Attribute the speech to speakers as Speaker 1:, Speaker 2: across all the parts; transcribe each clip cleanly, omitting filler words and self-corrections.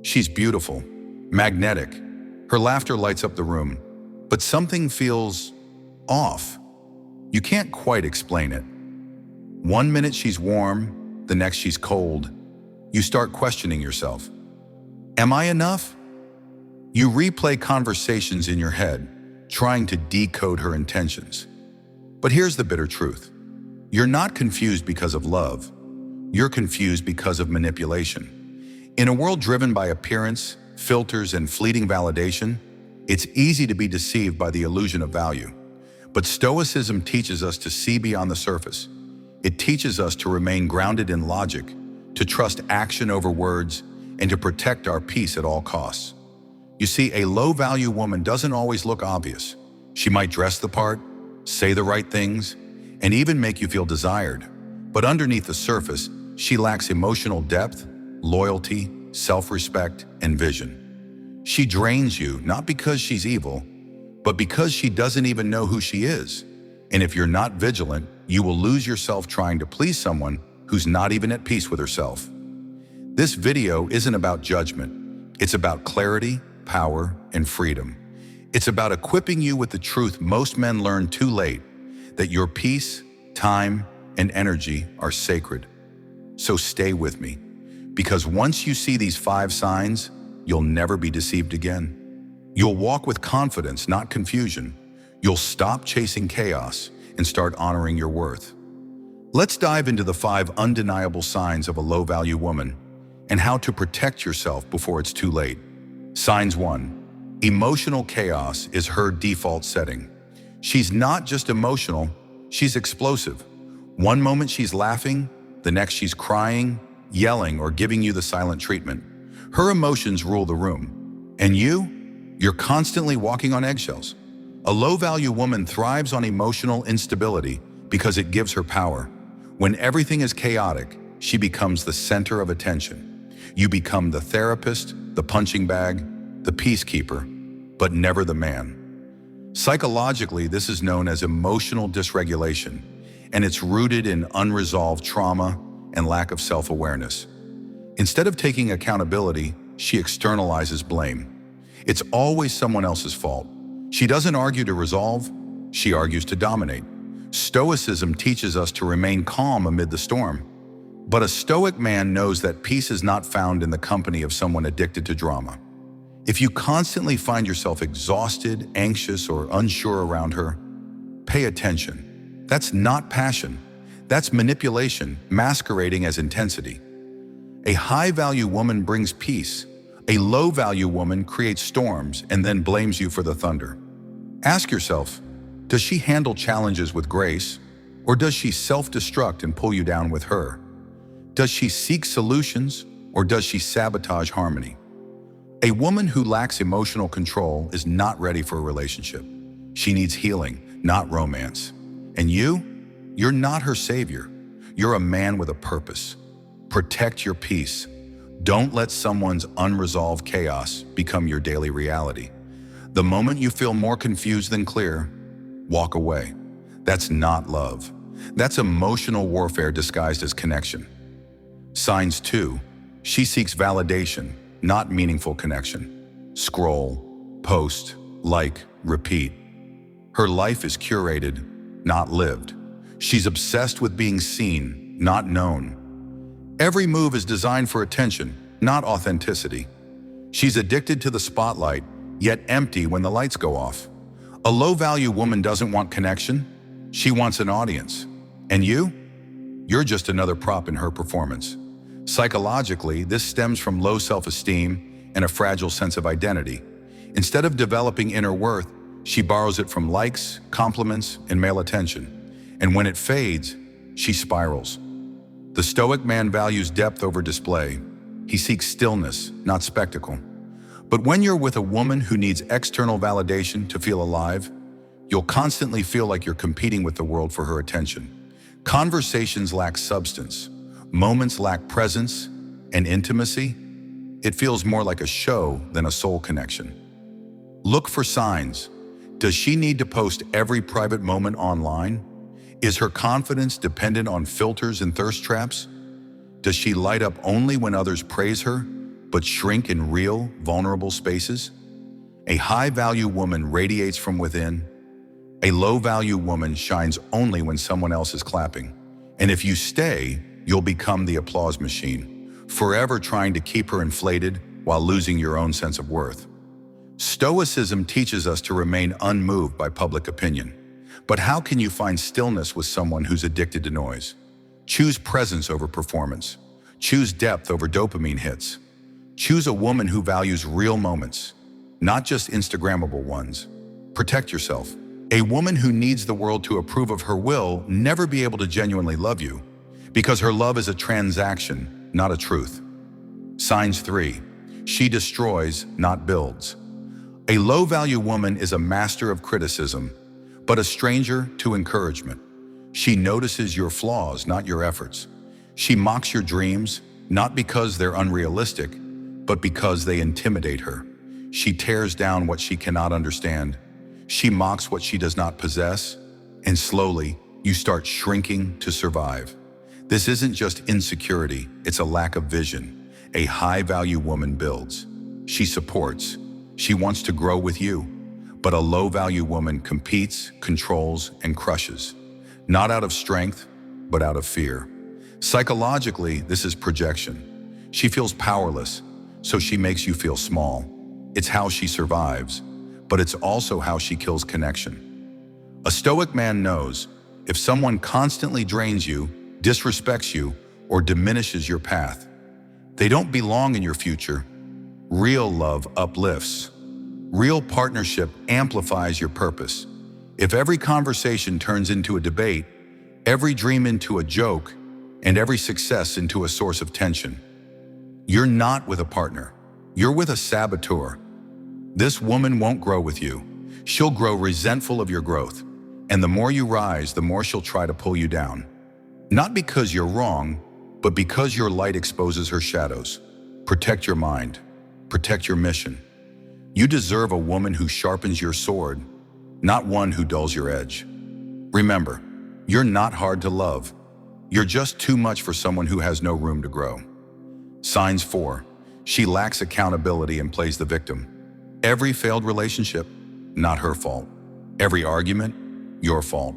Speaker 1: She's beautiful, magnetic. Her laughter lights up the room, but something feels off. You can't quite explain it. One minute she's warm, the next she's cold. You start questioning yourself. Am I enough? You replay conversations in your head, trying to decode her intentions. But here's the bitter truth. You're not confused because of love. You're confused because of manipulation. In a world driven by appearance, filters, and fleeting validation, it's easy to be deceived by the illusion of value. But Stoicism teaches us to see beyond the surface. It teaches us to remain grounded in logic, to trust action over words, and to protect our peace at all costs. You see, a low-value woman doesn't always look obvious. She might dress the part, say the right things, and even make you feel desired. But underneath the surface, she lacks emotional depth, loyalty, self-respect, and vision. She drains you not because she's evil, but because she doesn't even know who she is. And if you're not vigilant, you will lose yourself trying to please someone who's not even at peace with herself. This video isn't about judgment. It's about clarity, power, and freedom. It's about equipping you with the truth most men learn too late, that your peace, time, and energy are sacred. So stay with me, because once you see these 5 signs, you'll never be deceived again. You'll walk with confidence, not confusion. You'll stop chasing chaos and start honoring your worth. Let's dive into the 5 undeniable signs of a low-value woman and how to protect yourself before it's too late. Signs 1. Emotional chaos is her default setting. She's not just emotional, she's explosive. One moment she's laughing, the next she's crying, yelling, or giving you the silent treatment. Her emotions rule the room. And you're constantly walking on eggshells. A low-value woman thrives on emotional instability because it gives her power. When everything is chaotic, she becomes the center of attention. You become the therapist, the punching bag, the peacekeeper, but never the man. Psychologically, this is known as emotional dysregulation, and it's rooted in unresolved trauma and lack of self-awareness. Instead of taking accountability, she externalizes blame. It's always someone else's fault. She doesn't argue to resolve, she argues to dominate. Stoicism teaches us to remain calm amid the storm. But a Stoic man knows that peace is not found in the company of someone addicted to drama. If you constantly find yourself exhausted, anxious, or unsure around her, pay attention. That's not passion. That's manipulation masquerading as intensity. A high-value woman brings peace. A low-value woman creates storms and then blames you for the thunder. Ask yourself, does she handle challenges with grace, or does she self-destruct and pull you down with her? Does she seek solutions, or does she sabotage harmony? A woman who lacks emotional control is not ready for a relationship. She needs healing, not romance. And you're not her savior. You're a man with a purpose. Protect your peace. Don't let someone's unresolved chaos become your daily reality. The moment you feel more confused than clear, walk away. That's not love. That's emotional warfare disguised as connection. Signs 2. She seeks validation, not meaningful connection. Scroll, post, like, repeat. Her life is curated, not lived. She's obsessed with being seen, not known. Every move is designed for attention, not authenticity. She's addicted to the spotlight, yet empty when the lights go off. A low-value woman doesn't want connection. She wants an audience. And you're just another prop in her performance. Psychologically, this stems from low self-esteem and a fragile sense of identity. Instead of developing inner worth, she borrows it from likes, compliments, and male attention. And when it fades, she spirals. The Stoic man values depth over display. He seeks stillness, not spectacle. But when you're with a woman who needs external validation to feel alive, you'll constantly feel like you're competing with the world for her attention. Conversations lack substance. Moments lack presence and intimacy. It feels more like a show than a soul connection. Look for signs. Does she need to post every private moment online? Is her confidence dependent on filters and thirst traps? Does she light up only when others praise her, but shrink in real, vulnerable spaces? A high-value woman radiates from within. A low-value woman shines only when someone else is clapping. And if you stay, you'll become the applause machine, forever trying to keep her inflated while losing your own sense of worth. Stoicism teaches us to remain unmoved by public opinion. But how can you find stillness with someone who's addicted to noise? Choose presence over performance. Choose depth over dopamine hits. Choose a woman who values real moments, not just Instagrammable ones. Protect yourself. A woman who needs the world to approve of her will never be able to genuinely love you, because her love is a transaction, not a truth. Signs 3. She destroys, not builds. A low-value woman is a master of criticism, but a stranger to encouragement. She notices your flaws, not your efforts. She mocks your dreams, not because they're unrealistic, but because they intimidate her. She tears down what she cannot understand. She mocks what she does not possess, and slowly, you start shrinking to survive. This isn't just insecurity, it's a lack of vision. A high-value woman builds. She supports. She wants to grow with you. But a low-value woman competes, controls, and crushes. Not out of strength, but out of fear. Psychologically, this is projection. She feels powerless, so she makes you feel small. It's how she survives, but it's also how she kills connection. A Stoic man knows if someone constantly drains you, disrespects you, or diminishes your path, they don't belong in your future. Real love uplifts. Real partnership amplifies your purpose. If every conversation turns into a debate, every dream into a joke, and every success into a source of tension, you're not with a partner. You're with a saboteur. This woman won't grow with you. She'll grow resentful of your growth. And the more you rise, the more she'll try to pull you down. Not because you're wrong, but because your light exposes her shadows. Protect your mind. Protect your mission. You deserve a woman who sharpens your sword, not one who dulls your edge. Remember, you're not hard to love. You're just too much for someone who has no room to grow. Signs 4. She lacks accountability and plays the victim. Every failed relationship, not her fault. Every argument, your fault.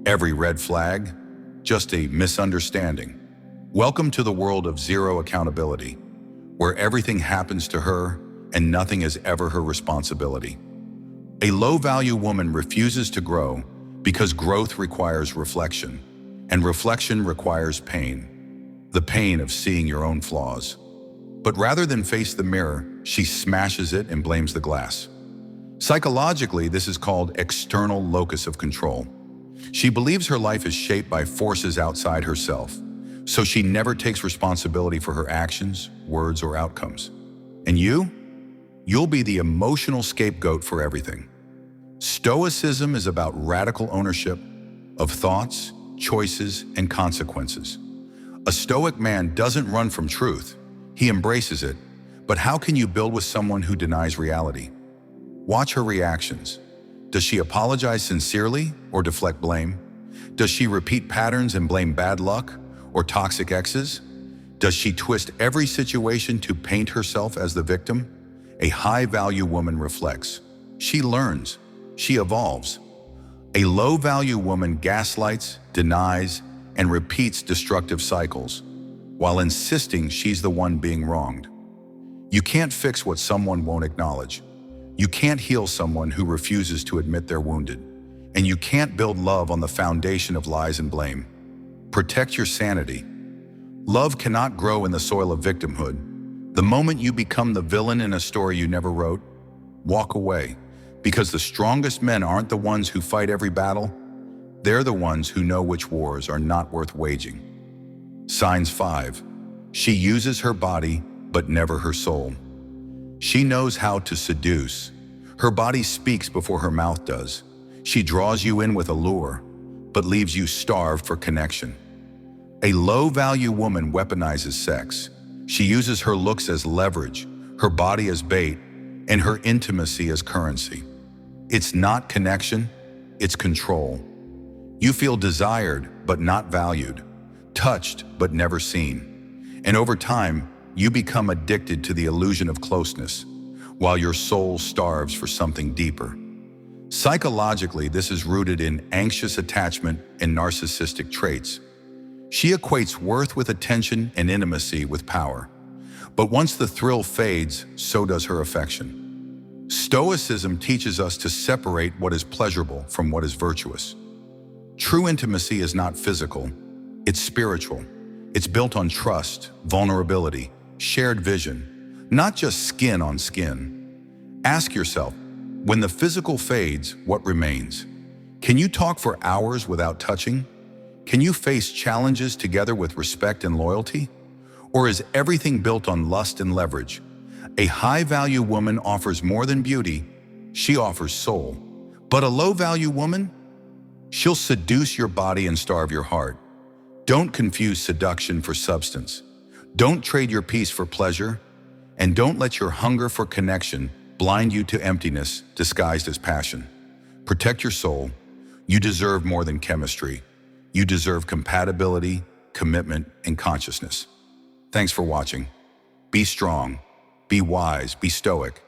Speaker 1: Every red flag, just a misunderstanding. Welcome to the world of zero accountability, where everything happens to her and nothing is ever her responsibility. A low-value woman refuses to grow because growth requires reflection, and reflection requires pain, the pain of seeing your own flaws. But rather than face the mirror, she smashes it and blames the glass. Psychologically, this is called external locus of control. She believes her life is shaped by forces outside herself, so she never takes responsibility for her actions, words, or outcomes. And you'll be the emotional scapegoat for everything. Stoicism is about radical ownership of thoughts, choices, and consequences. A Stoic man doesn't run from truth, he embraces it. But how can you build with someone who denies reality? Watch her reactions. Does she apologize sincerely or deflect blame? Does she repeat patterns and blame bad luck or toxic exes? Does she twist every situation to paint herself as the victim? A high-value woman reflects. She learns. She evolves. A low-value woman gaslights, denies, and repeats destructive cycles, while insisting she's the one being wronged. You can't fix what someone won't acknowledge. You can't heal someone who refuses to admit they're wounded. And you can't build love on the foundation of lies and blame. Protect your sanity. Love cannot grow in the soil of victimhood. The moment you become the villain in a story you never wrote, walk away. Because the strongest men aren't the ones who fight every battle. They're the ones who know which wars are not worth waging. Signs 5. She uses her body, but never her soul. She knows how to seduce. Her body speaks before her mouth does. She draws you in with allure, but leaves you starved for connection. A low-value woman weaponizes sex. She uses her looks as leverage, her body as bait, and her intimacy as currency. It's not connection, it's control. You feel desired, but not valued, touched, but never seen. And over time, you become addicted to the illusion of closeness, while your soul starves for something deeper. Psychologically, this is rooted in anxious attachment and narcissistic traits. She equates worth with attention and intimacy with power. But once the thrill fades, so does her affection. Stoicism teaches us to separate what is pleasurable from what is virtuous. True intimacy is not physical, it's spiritual. It's built on trust, vulnerability, shared vision, not just skin on skin. Ask yourself, when the physical fades, what remains? Can you talk for hours without touching? Can you face challenges together with respect and loyalty? Or is everything built on lust and leverage? A high-value woman offers more than beauty, she offers soul. But a low-value woman? She'll seduce your body and starve your heart. Don't confuse seduction for substance. Don't trade your peace for pleasure. And don't let your hunger for connection blind you to emptiness disguised as passion. Protect your soul. You deserve more than chemistry. You deserve compatibility, commitment, and consciousness. Thanks for watching. Be strong, be wise, be stoic,